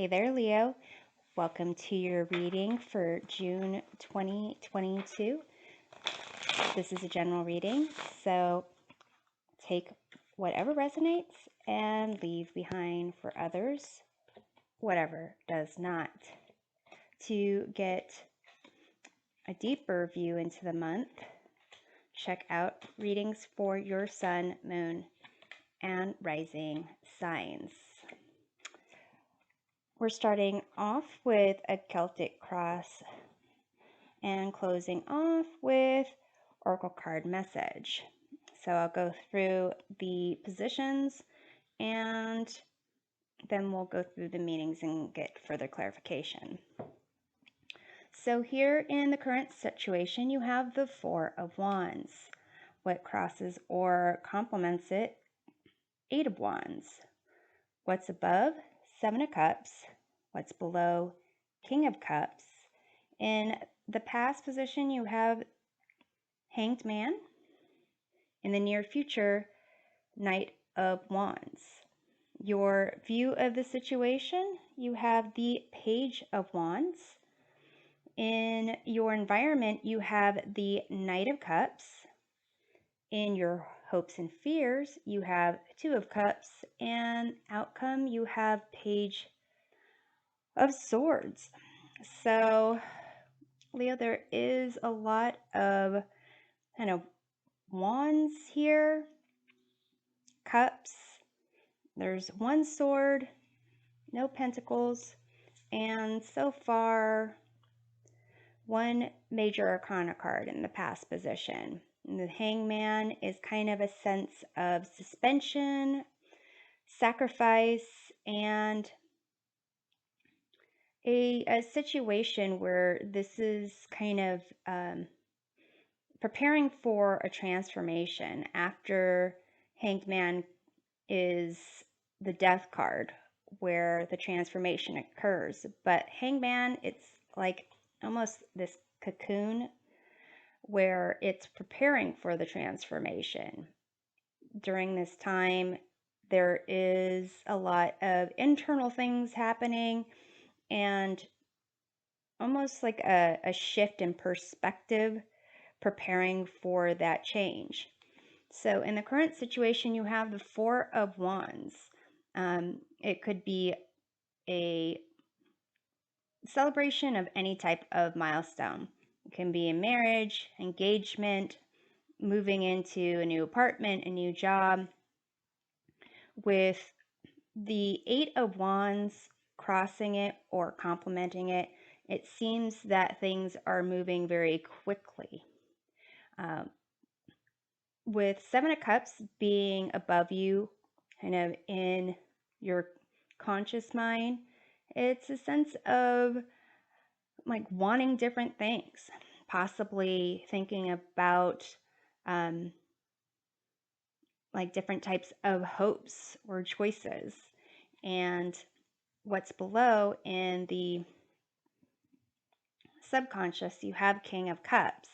Hey there, Leo. Welcome to your reading for June 2022. This is a general reading, so take whatever resonates and leave behind for others whatever does not. To get a deeper view into the month, check out readings for your sun, moon, and rising signs. We're starting off with a Celtic cross and closing off with Oracle card message. So I'll go through the positions and then we'll go through the meanings and get further clarification. So here in the current situation, you have the Four of Wands. What crosses or complements it? Eight of Wands. What's above? Seven of Cups. What's below? King of Cups. In the past position, you have Hanged Man. In the near future, Knight of Wands. Your view of the situation, you have the Page of Wands. In your environment, you have the Knight of Cups. In your hopes and fears, you have Two of Cups. And outcome, you have Page of Swords. So, Leo, there is a lot of kind of wands here, cups. There's one sword, no pentacles, and so far one major arcana card in the past position. And the Hangman is kind of a sense of suspension, sacrifice, and a situation where this is kind of preparing for a transformation. After Hanged Man is the Death card, where the transformation occurs. But Hangman, it's like almost this cocoon where it's preparing for the transformation. During this time, there is a lot of internal things happening and almost like a shift in perspective, preparing for that change. So in the current situation, you have the Four of Wands. It could be a celebration of any type of milestone. It can be a marriage, engagement, moving into a new apartment, a new job. With the Eight of Wands crossing it or complementing it, it seems that things are moving very quickly. With Seven of Cups being above you, kind of in your conscious mind, it's a sense of like wanting different things, possibly thinking about like different types of hopes or choices. And what's below in the subconscious, you have King of Cups.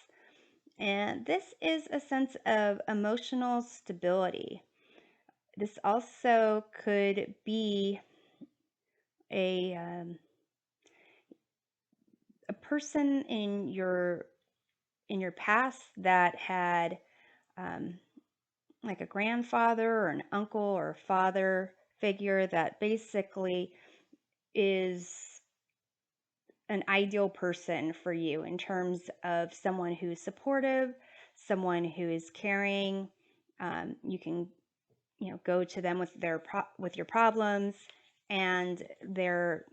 And this is a sense of emotional stability. This also could be a person in your past that had like a grandfather or an uncle or father figure that basically is an ideal person for you in terms of someone who's supportive, someone who is caring. You can go to them with with your problems, and they're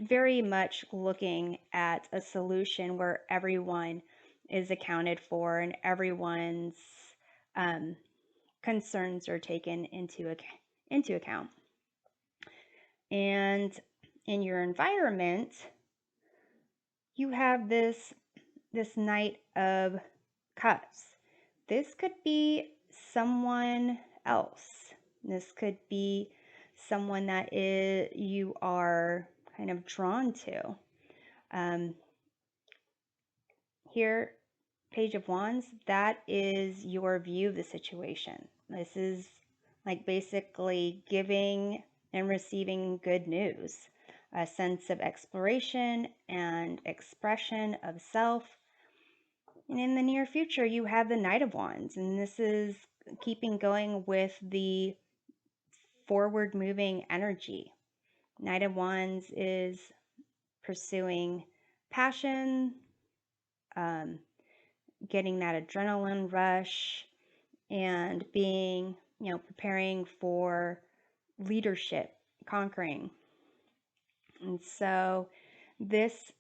very much looking at a solution where everyone is accounted for and everyone's concerns are taken into account. And in your environment, you have this Knight of Cups. This could be someone else. This could be someone that you are kind of drawn to. Here, Page of Wands, that is your view of the situation. This is like basically giving and receiving good news, a sense of exploration and expression of self. And in the near future, you have the Knight of Wands, and this is keeping going with the forward moving energy. Knight of Wands is pursuing passion, getting that adrenaline rush, and being, preparing for leadership, conquering. And so this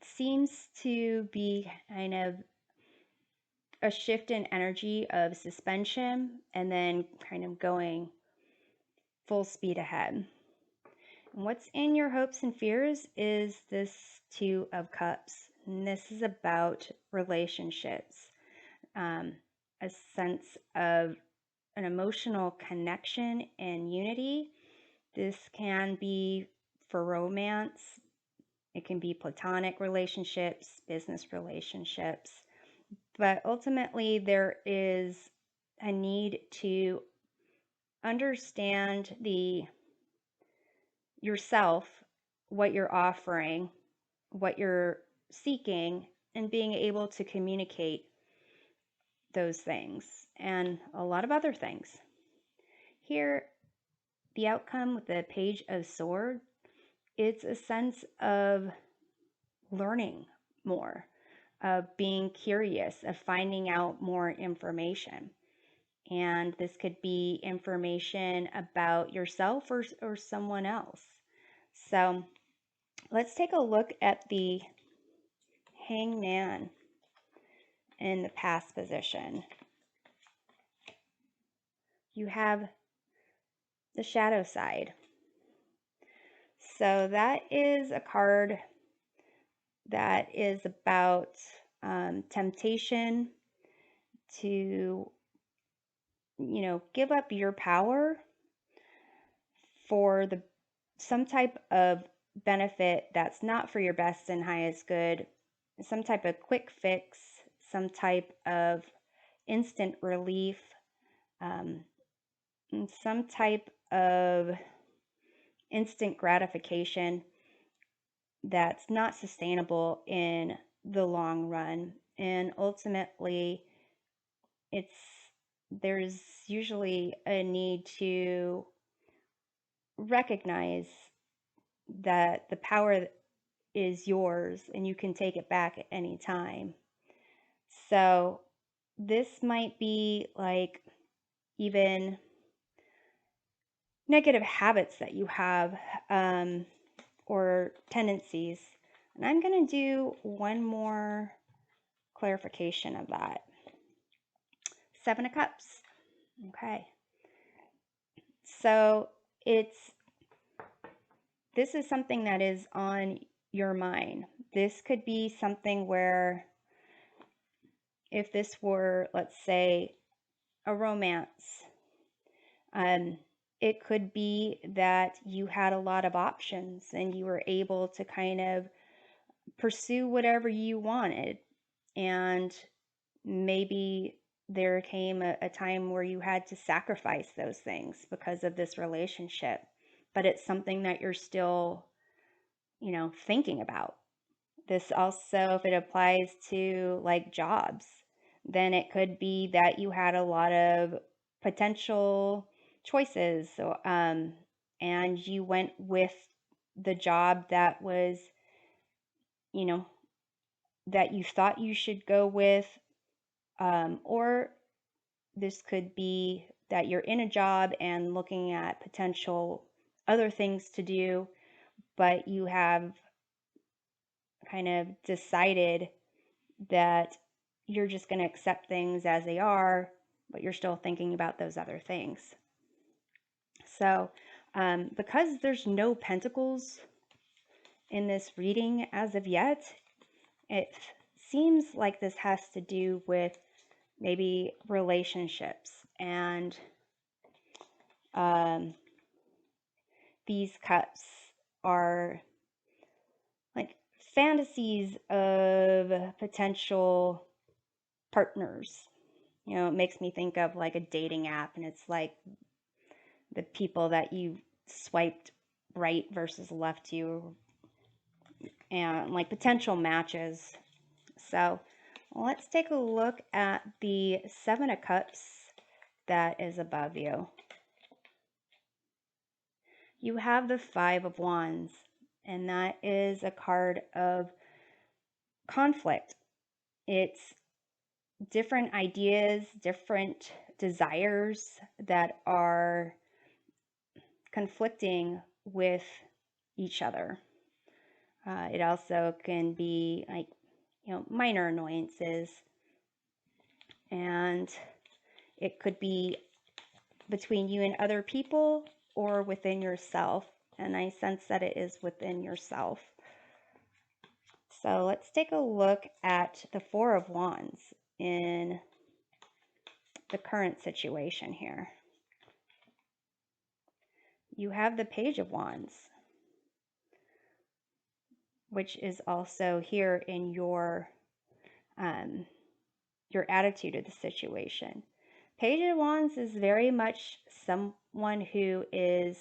seems to be kind of a shift in energy of suspension and then kind of going full speed ahead. And what's in your hopes and fears is this Two of Cups. And this is about relationships, a sense of an emotional connection and unity. This can be for romance. It can be platonic relationships, business relationships. But ultimately, there is a need to understand yourself, what you're offering, what you're seeking, and being able to communicate those things and a lot of other things. Here, the outcome with the Page of Swords, it's a sense of learning more, of being curious, of finding out more information. And this could be information about yourself or someone else. So let's take a look at the Hangman in the past position. You have the shadow side. So that is a card that is about temptation to, give up your power for some type of benefit that's not for your best and highest good, some type of quick fix, some type of instant relief, some type of instant gratification that's not sustainable in the long run. And ultimately, there's usually a need to recognize that the power is yours and you can take it back at any time. So this might be like even negative habits that you have, or tendencies. And I'm going to do one more clarification of that. Seven of Cups. Okay. So this is something that is on your mind. This could be something where if this were, let's say, a romance, it could be that you had a lot of options and you were able to kind of pursue whatever you wanted. And maybe there came a time where you had to sacrifice those things because of this relationship, but it's something that you're still, thinking about. This also, if it applies to like jobs, then it could be that you had a lot of potential choices, and you went with the job that was, that you thought you should go with, or this could be that you're in a job and looking at potential other things to do, but you have kind of decided that you're just going to accept things as they are, but you're still thinking about those other things. So because there's no pentacles in this reading as of yet, it seems like this has to do with maybe relationships, and these cups are like fantasies of potential partners. It makes me think of like a dating app, and it's like the people that you swiped right versus left to you, and like potential matches. So let's take a look at the Seven of Cups that is above you. You have the Five of Wands, and that is a card of conflict. It's different ideas, different desires that are conflicting with each other. It also can be like, minor annoyances, and it could be between you and other people or within yourself. And I sense that it is within yourself. So let's take a look at the Four of Wands in the current situation here. You have the Page of Wands, which is also here in your attitude of the situation. Page of Wands is very much someone who is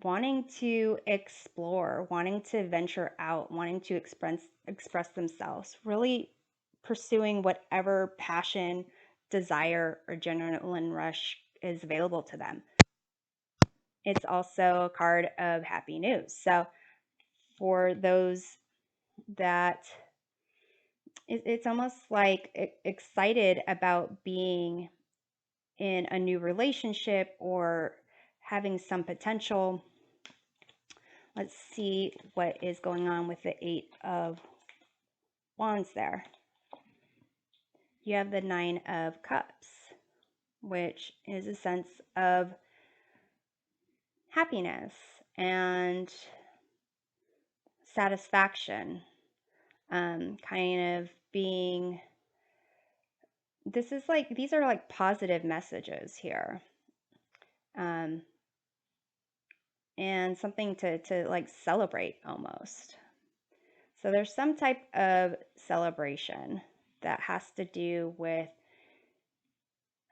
wanting to explore, wanting to venture out, wanting to express themselves, really pursuing whatever passion, desire, or adrenaline rush is available to them. It's also a card of happy news. So for those that it's almost like excited about being in a new relationship or having some potential. Let's see what is going on with the Eight of Wands there. You have the Nine of Cups, which is a sense of happiness and satisfaction, kind of being, these are like positive messages here, and something to like celebrate almost. So there's some type of celebration that has to do with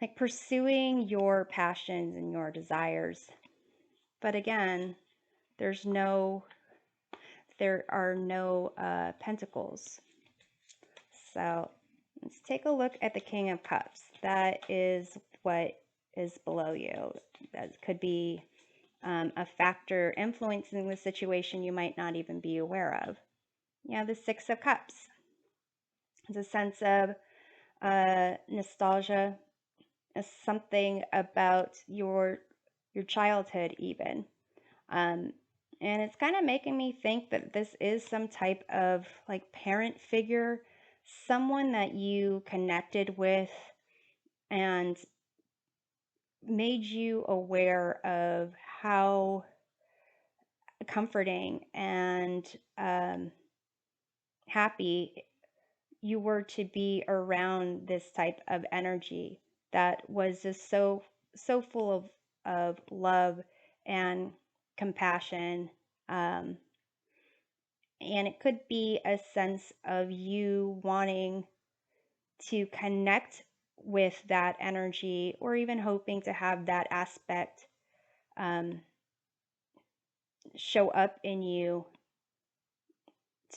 like pursuing your passions and your desires. But again, there are no pentacles. So let's take a look at the King of Cups. That is what is below you. That could be a factor influencing the situation you might not even be aware of. You have the Six of Cups. It's a sense of nostalgia, something about your childhood even. And it's kind of making me think that this is some type of like parent figure, someone that you connected with and made you aware of how comforting and happy you were to be around this type of energy that was just so full of love and compassion, and it could be a sense of you wanting to connect with that energy, or even hoping to have that aspect show up in you,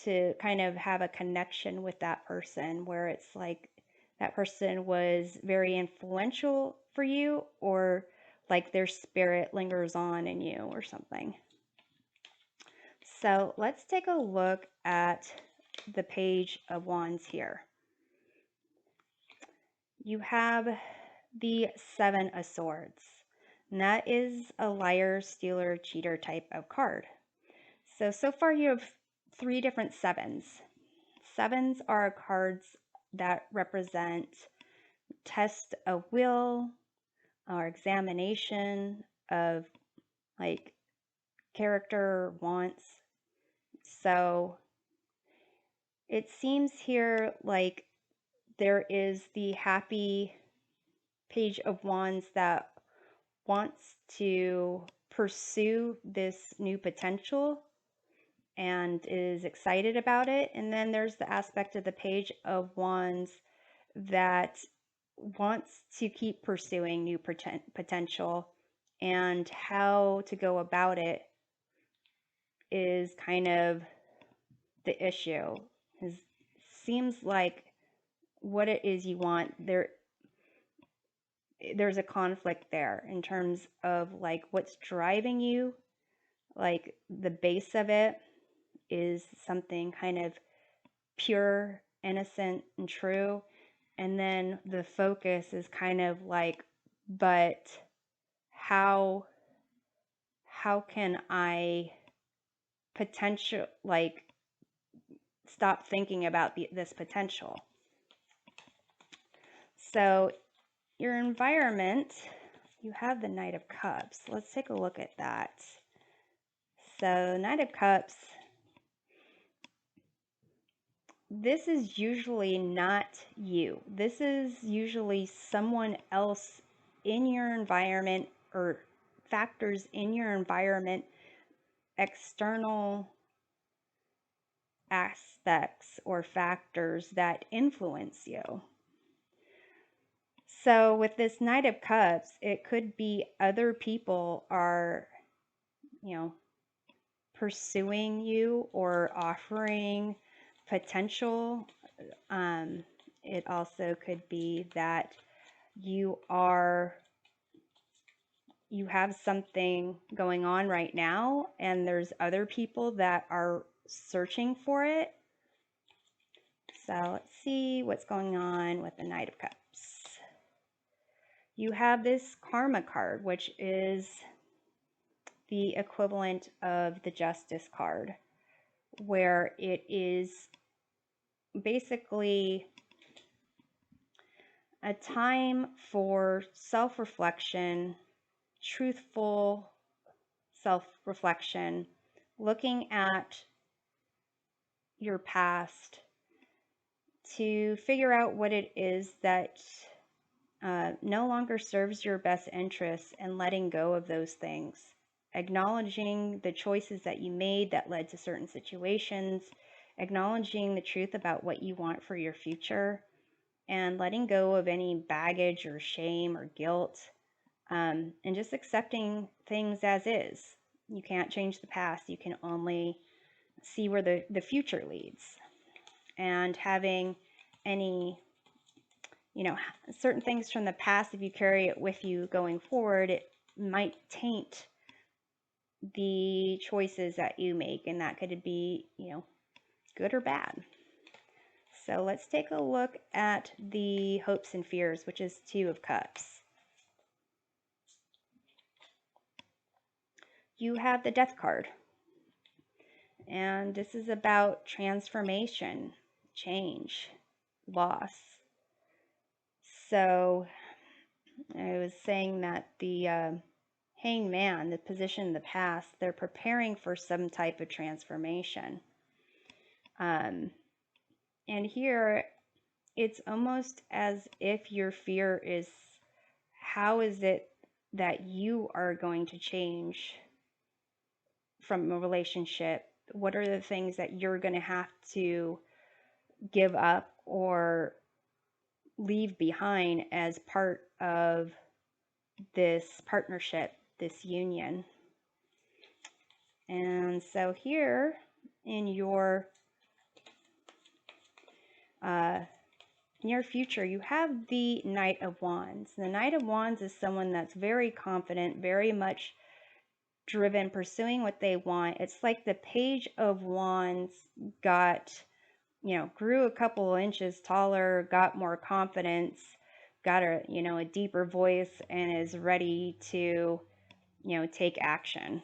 to kind of have a connection with that person where it's like that person was very influential for you, or like their spirit lingers on in you or something. So let's take a look at the Page of Wands here. You have the Seven of Swords, and that is a liar, stealer, cheater type of card. So far you have three different sevens. Sevens are cards that represent test of will or examination of like character, wants. So it seems here like there is the happy Page of Wands that wants to pursue this new potential and is excited about it. And then there's the aspect of the Page of Wands that wants to keep pursuing new potential and how to go about it is kind of the issue. It seems like what it is you want, there's a conflict there in terms of like what's driving you. Like the base of it is something kind of pure, innocent, and true. And then the focus is kind of like, but how can I potential like stop thinking about this potential? So your environment, you have the Knight of Cups. Let's take a look at that. So Knight of Cups, this is usually not you. This is usually someone else in your environment or factors in your environment, external aspects or factors that influence you. So with this Knight of Cups, it could be other people are, pursuing you or offering potential. It also could be that you have something going on right now and there's other people that are searching for it. So let's see what's going on with the Knight of Cups. You have this Karma card, which is the equivalent of the Justice card, where it is basically a time for self-reflection, truthful self-reflection, looking at your past to figure out what it is that no longer serves your best interests and letting go of those things. Acknowledging the choices that you made that led to certain situations, acknowledging the truth about what you want for your future, and letting go of any baggage or shame or guilt, and just accepting things as is. You can't change the past. You can only see where the future leads. And having any, certain things from the past, if you carry it with you going forward, it might taint the choices that you make, and that could be, good or bad. So let's take a look at the hopes and fears, which is Two of Cups. You have the Death card, and this is about transformation, change, loss. So I was saying that the Hanged Man, the position in the past, they're preparing for some type of transformation. And here, it's almost as if your fear is, how is it that you are going to change from a relationship? What are the things that you're going to have to give up or leave behind as part of this partnership, this union? And so here in your near future, you have the Knight of Wands. The Knight of Wands is someone that's very confident, very much driven, pursuing what they want. It's like the Page of Wands got, grew a couple inches taller, got more confidence, got a deeper voice, and is ready to, take action.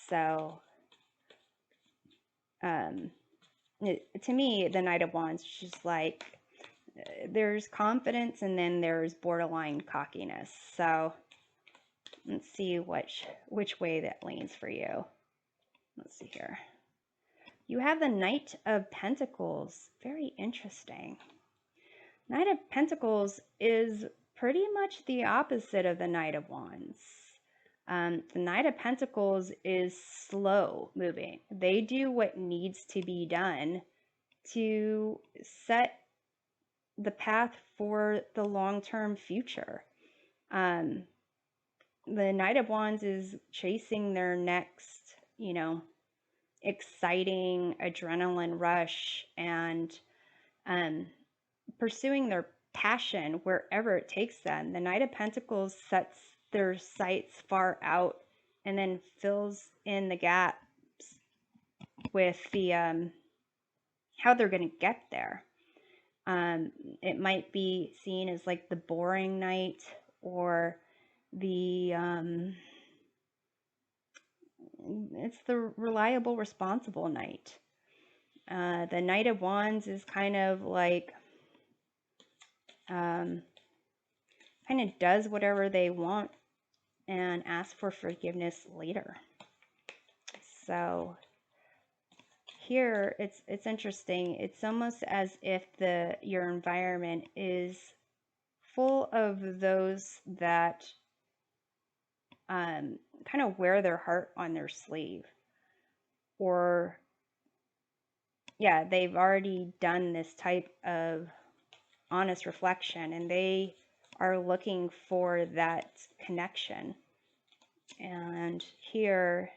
So, to me, the Knight of Wands is just like, there's confidence and then there's borderline cockiness. So let's see which way that leans for you. Let's see here. You have the Knight of Pentacles. Very interesting. Knight of Pentacles is pretty much the opposite of the Knight of Wands. The Knight of Pentacles is slow moving. They do what needs to be done to set the path for the long-term future. the Knight of Wands is chasing their next, exciting adrenaline rush and pursuing their passion wherever it takes them. The Knight of Pentacles sets their sights far out and then fills in the gaps with the how they're going to get there. It might be seen as like the boring knight or the it's the reliable, responsible knight. The Knight of Wands is kind of like kind of does whatever they want and asks for forgiveness later. So here it's interesting. It's almost as if your environment is full of those that kind of wear their heart on their sleeve, or yeah, they've already done this type of honest reflection and they are looking for that connection. And here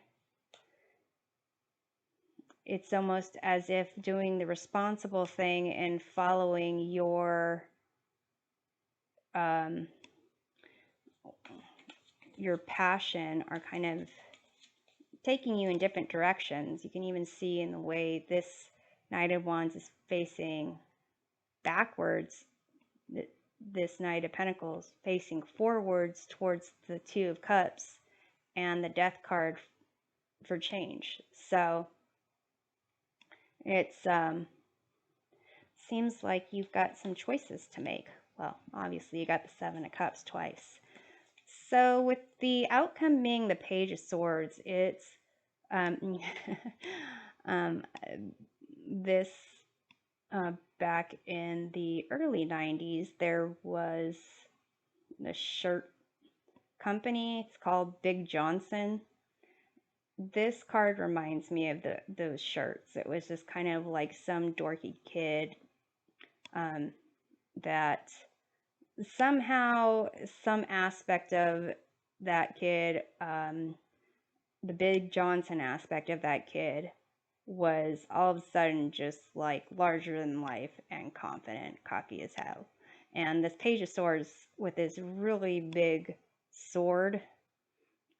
it's almost as if doing the responsible thing and following your passion are kind of taking you in different directions. You can even see in the way this Knight of Wands is facing backwards, this Knight of Pentacles facing forwards towards the Two of Cups and the Death card for change. So it's seems like you've got some choices to make. Well, obviously you got the Seven of Cups twice. So with the outcome being the Page of Swords, it's this back in the early 90s, there was a shirt company. It's called Big Johnson. This card reminds me of those shirts. It was just kind of like some dorky kid that somehow some aspect of that kid, the Big Johnson aspect of that kid, was all of a sudden just like larger than life and confident, cocky as hell. And this Page of Swords with this really big sword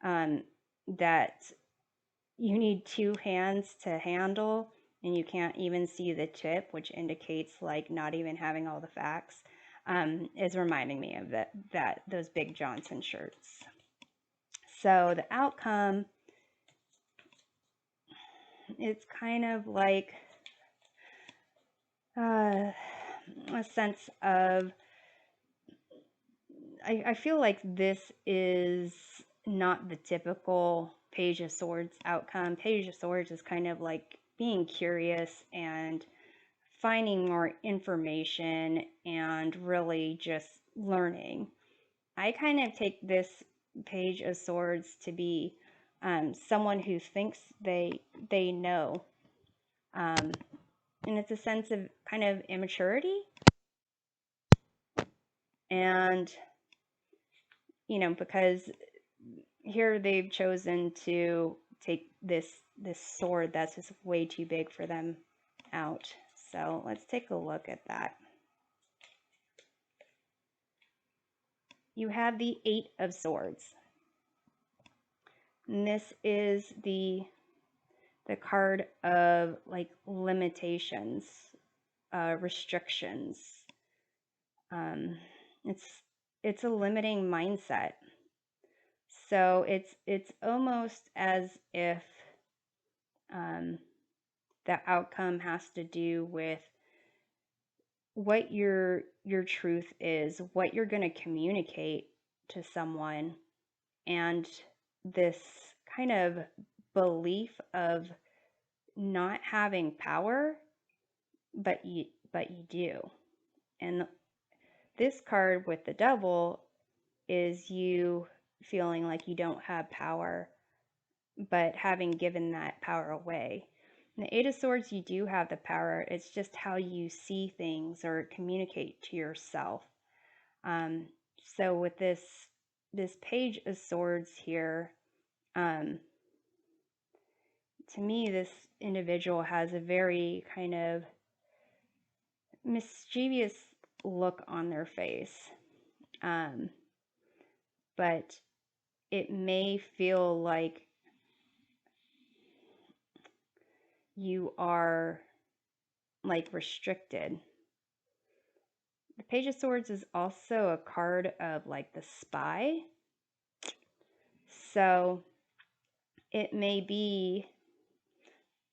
that you need two hands to handle, and you can't even see the tip, which indicates like not even having all the facts, is reminding me of those Big Johnson shirts. So the outcome, it's kind of like a sense of, I feel like this is not the typical Page of Swords outcome. Page of Swords is kind of like being curious and finding more information and really just learning. I kind of take this Page of Swords to be someone who thinks they know. And it's a sense of kind of immaturity. And, because here they've chosen to take this sword that's just way too big for them out. So let's take a look at that. You have the Eight of Swords. And this is the card of like limitations, restrictions. It's a limiting mindset. So it's almost as if the outcome has to do with what your truth is, what you're going to communicate to someone, and this kind of belief of not having power, but you do. And this card with the Devil is you feeling like you don't have power, but having given that power away. In the Eight of Swords, you do have the power. It's just how you see things or communicate to yourself. So with this this Page of Swords here, to me, this individual has a very kind of mischievous look on their face. But it may feel like you are like restricted. The Page of Swords is also a card of like the spy. So it may be,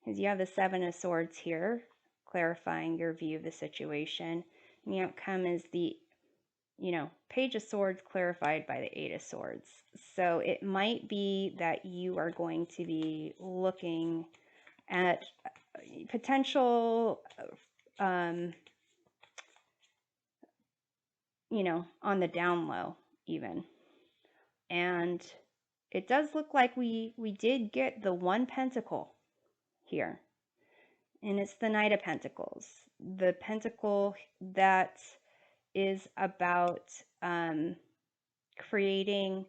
because you have the Seven of Swords here, clarifying your view of the situation. And the outcome is the, Page of Swords clarified by the Eight of Swords. So it might be that you are going to be looking at potential, on the down low even. And it does look like we did get the one pentacle here. And it's the Knight of Pentacles. The pentacle that is about creating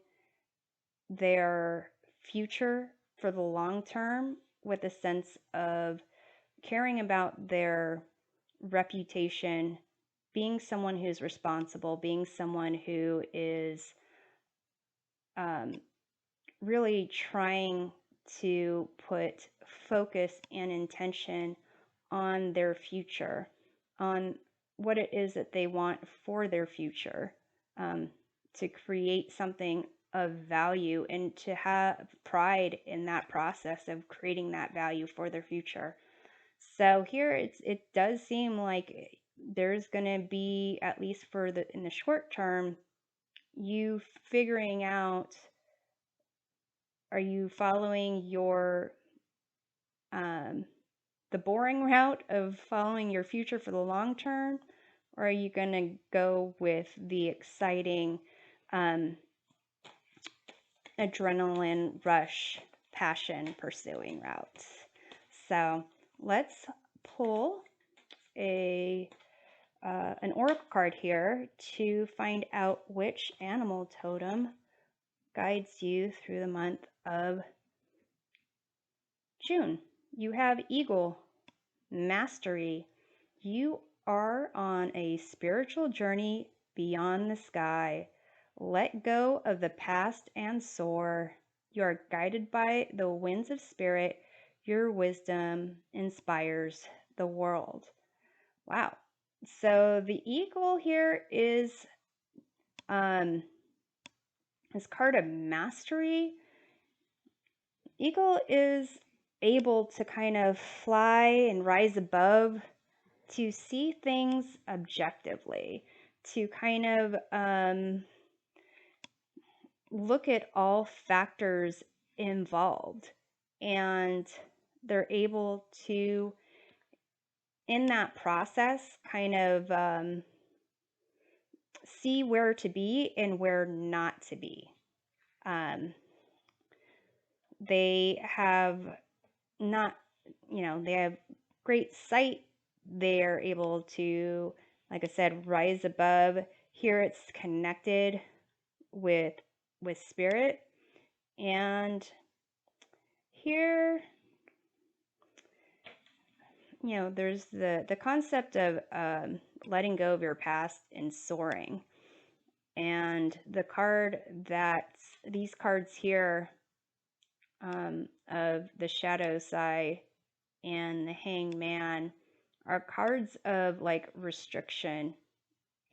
their future for the long term with a sense of caring about their reputation, being someone who's responsible, being someone who is really trying to put focus and intention on their future, on what it is that they want for their future, to create something of value and to have pride in that process of creating that value for their future. So here it does seem like there's going to be, at least in the short term, you figuring out, are you following your the boring route of following your future for the long term, or are you going to go with the exciting adrenaline rush, passion pursuing route? So let's pull an oracle card here to find out which animal totem guides you through the month of June. You have Eagle, Mastery. You are on a spiritual journey beyond the sky. Let go of the past and soar. You are guided by the winds of spirit. Your wisdom inspires the world. Wow. So the eagle here is this card of mastery. Eagle is able to kind of fly and rise above, to see things objectively, to kind of look at all factors involved. And they're able to, in that process, kind of see where to be and where not to be. They have not, they have great sight. They're able to, like I said, rise above. Here it's connected with spirit. And here, there's the concept of letting go of your past and soaring. And the card these cards here, of the shadow side and the hanged man, are cards of like restriction,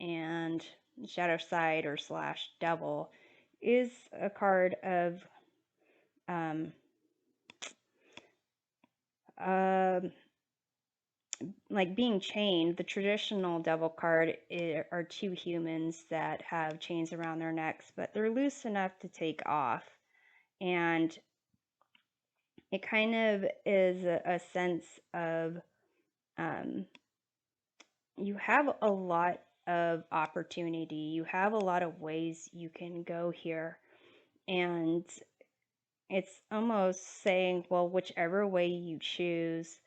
and shadow side or slash devil is a card of like being chained. The traditional devil card are two humans that have chains around their necks, but they're loose enough to take off. And it kind of is a sense of you have a lot of opportunity. You have a lot of ways you can go here. And it's almost saying, well, whichever way you choose,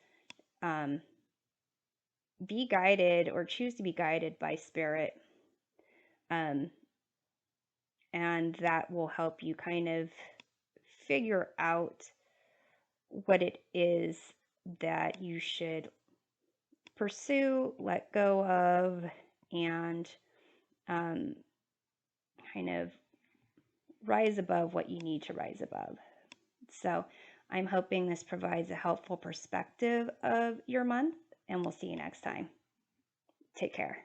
be guided or choose to be guided by spirit. and that will help you kind of figure out what it is that you should pursue, let go of, and um, kind of rise above what you need to rise above. So I'm hoping this provides a helpful perspective of your month, and we'll see you next time. Take care.